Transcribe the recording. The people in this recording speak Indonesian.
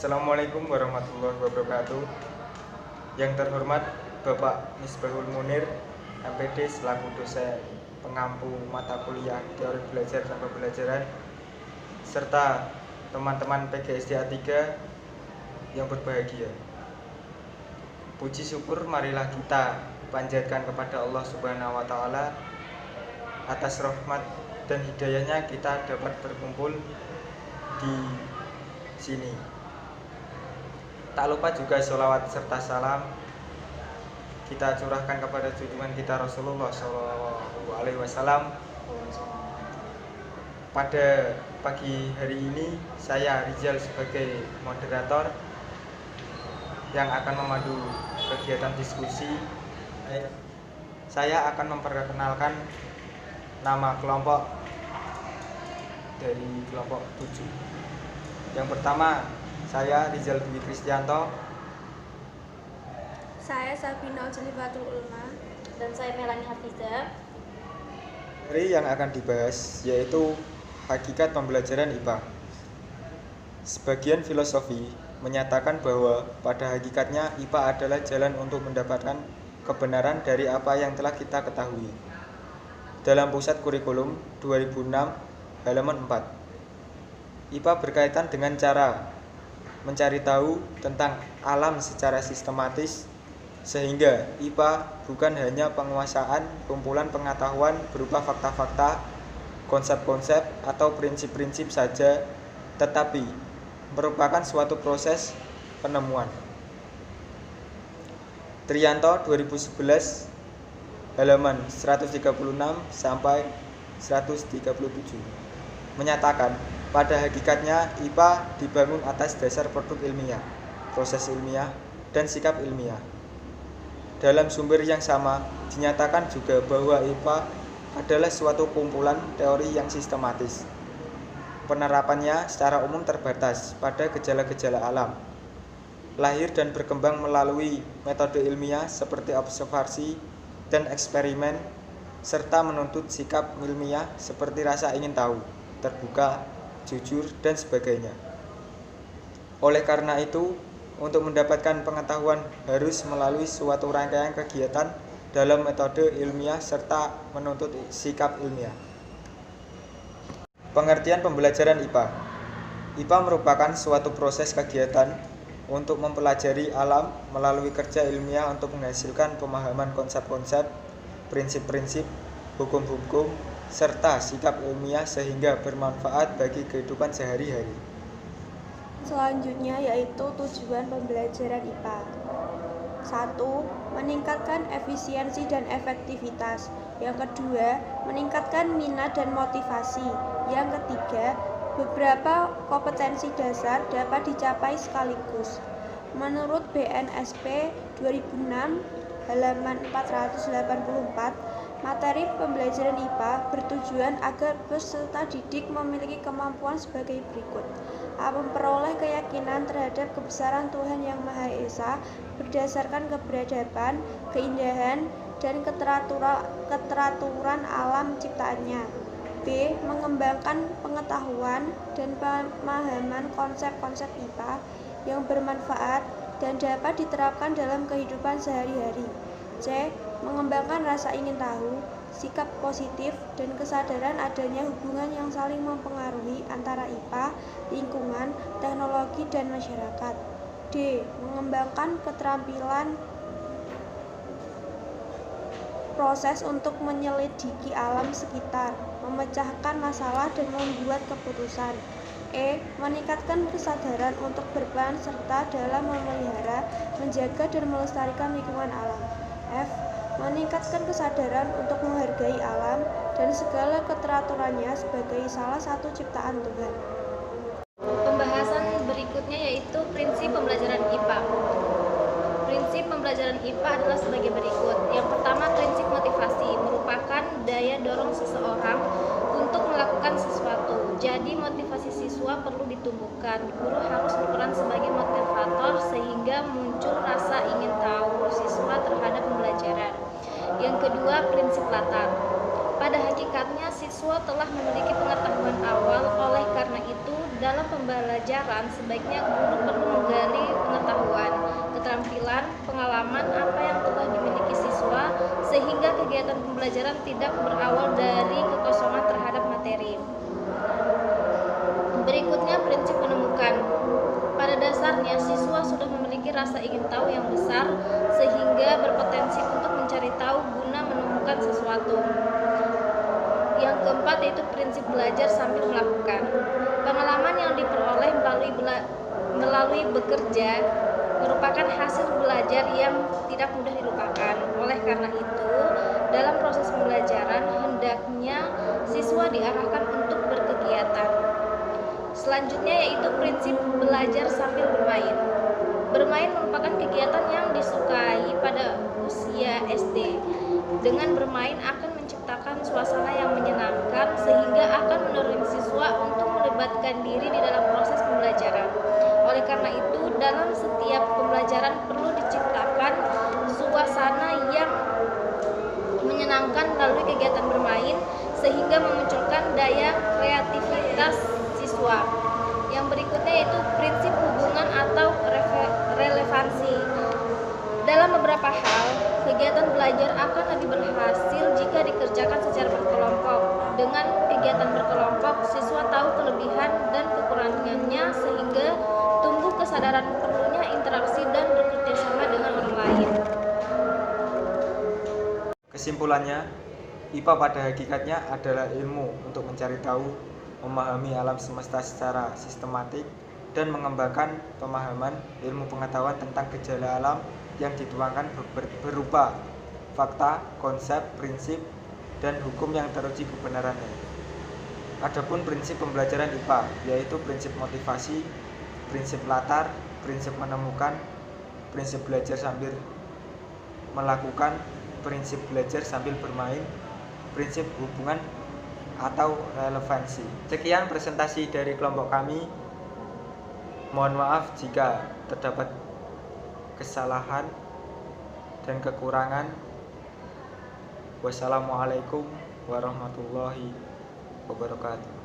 Assalamualaikum warahmatullahi wabarakatuh. Yang terhormat Bapak Misbahul Munir, MPD selaku dosen pengampu mata kuliah teori belajar dan pembelajaran, serta teman-teman PGSD A3 yang berbahagia. Puji syukur marilah kita panjatkan kepada Allah Subhanahu wa taala atas rahmat dan hidayahnya kita dapat berkumpul di sini. Tak lupa juga sholawat serta salam kita curahkan kepada junjungan kita Rasulullah SAW. Pada pagi hari ini saya Rizal sebagai moderator yang akan memandu kegiatan diskusi. Saya akan memperkenalkan nama kelompok dari kelompok 7. Yang pertama, saya Rizal Dwi Kristianto. Saya Sabina Jelifatul Ulma. Dan saya Melani Hafizah. Hari yang akan dibahas yaitu hakikat pembelajaran IPA. Sebagian filosofi menyatakan bahwa pada hakikatnya IPA adalah jalan untuk mendapatkan kebenaran dari apa yang telah kita ketahui. Dalam pusat kurikulum 2006 halaman 4, IPA berkaitan dengan cara mencari tahu tentang alam secara sistematis, sehingga IPA bukan hanya penguasaan kumpulan pengetahuan berupa fakta-fakta, konsep-konsep, atau prinsip-prinsip saja, tetapi merupakan suatu proses penemuan. Trianto 2011 halaman 136 sampai 137 menyatakan pada hakikatnya IPA dibangun atas dasar produk ilmiah, proses ilmiah, dan sikap ilmiah. Dalam sumber yang sama dinyatakan juga bahwa IPA adalah suatu kumpulan teori yang sistematis. Penerapannya secara umum terbatas pada gejala-gejala alam, lahir dan berkembang melalui metode ilmiah seperti observasi dan eksperimen, serta menuntut sikap ilmiah seperti rasa ingin tahu, terbuka, jujur, dan sebagainya. Oleh karena itu, untuk mendapatkan pengetahuan harus melalui suatu rangkaian kegiatan dalam metode ilmiah serta menuntut sikap ilmiah. Pengertian pembelajaran IPA. IPA merupakan suatu proses kegiatan untuk mempelajari alam melalui kerja ilmiah untuk menghasilkan pemahaman konsep-konsep, prinsip-prinsip, hukum-hukum, serta sikap ilmiah sehingga bermanfaat bagi kehidupan sehari-hari. Selanjutnya yaitu tujuan pembelajaran IPA. 1. Meningkatkan efisiensi dan efektivitas. Yang kedua, meningkatkan minat dan motivasi. Yang ketiga, beberapa kompetensi dasar dapat dicapai sekaligus. Menurut BNSP 2006 halaman 484, materi pembelajaran IPA bertujuan agar peserta didik memiliki kemampuan sebagai berikut: memperoleh keyakinan terhadap kebesaran Tuhan Yang Maha Esa berdasarkan keberadaban, keindahan, dan keteraturan alam ciptaannya. B. Mengembangkan pengetahuan dan pemahaman konsep-konsep IPA yang bermanfaat dan dapat diterapkan dalam kehidupan sehari-hari. C. Mengembangkan rasa ingin tahu, sikap positif, dan kesadaran adanya hubungan yang saling mempengaruhi antara IPA, lingkungan, teknologi, dan masyarakat. D. Mengembangkan keterampilan proses untuk menyelidiki alam sekitar, memecahkan masalah, dan membuat keputusan. E. Meningkatkan kesadaran untuk berperan serta dalam memelihara, menjaga, dan melestarikan lingkungan alam. F. Meningkatkan kesadaran untuk menghargai alam dan segala keteraturannya sebagai salah satu ciptaan Tuhan. Pembahasan berikutnya yaitu prinsip pembelajaran IPA. Prinsip pembelajaran IPA adalah sebagai berikut. Yang pertama, prinsip motivasi merupakan daya dorong seseorang untuk melakukan sesuatu. Jadi motivasi siswa perlu ditumbuhkan. Guru harus berperan sebagai motivator sehingga muncul rasa ingin tahu siswa terhadap pembelajaran. Yang kedua, prinsip latar. Pada hakikatnya siswa telah memiliki pengetahuan awal, oleh karena itu dalam pembelajaran sebaiknya guru perlu pengalaman apa yang telah dimiliki siswa, sehingga kegiatan pembelajaran tidak berawal dari kekosongan terhadap materi. Berikutnya, prinsip menemukan. Pada dasarnya, siswa sudah memiliki rasa ingin tahu yang besar, sehingga berpotensi untuk mencari tahu guna menemukan sesuatu. Yang keempat yaitu prinsip belajar sambil melakukan. Pengalaman yang diperoleh melalui bekerja merupakan hasil belajar yang tidak mudah dilupakan. Oleh karena itu, dalam proses pembelajaran hendaknya siswa diarahkan untuk berkegiatan. Selanjutnya yaitu prinsip belajar sambil bermain. Bermain merupakan kegiatan yang disukai pada usia SD. Dengan bermain akan menciptakan suasana yang menyenangkan sehingga akan mendorong siswa untuk melibatkan diri di dalam proses pembelajaran. Oleh karena itu, dalam setiap pembelajaran perlu diciptakan suasana yang menyenangkan melalui kegiatan bermain sehingga memunculkan daya kreativitas siswa. Yang berikutnya yaitu prinsip hubungan atau relevansi. Dalam beberapa hal, kegiatan belajar akan lebih berhasil jika dikerjakan secara berkelompok. Dengan kegiatan berkelompok, siswa tahu kelebihan dan kekurangannya sehingga tumbuh kesadaran perlunya interaksi dan bekerjasama dengan orang lain. Kesimpulannya, IPA pada hakikatnya adalah ilmu untuk mencari tahu, memahami alam semesta secara sistematik, dan mengembangkan pemahaman ilmu pengetahuan tentang gejala alam yang dituangkan berupa fakta, konsep, prinsip, dan hukum yang teruji kebenarannya. Adapun prinsip pembelajaran IPA yaitu prinsip motivasi, prinsip latar, prinsip menemukan, prinsip belajar sambil melakukan, prinsip belajar sambil bermain, prinsip hubungan atau relevansi. Sekian presentasi dari kelompok kami. Mohon maaf jika terdapat kesalahan dan kekurangan. Wassalamualaikum warahmatullahi wabarakatuh.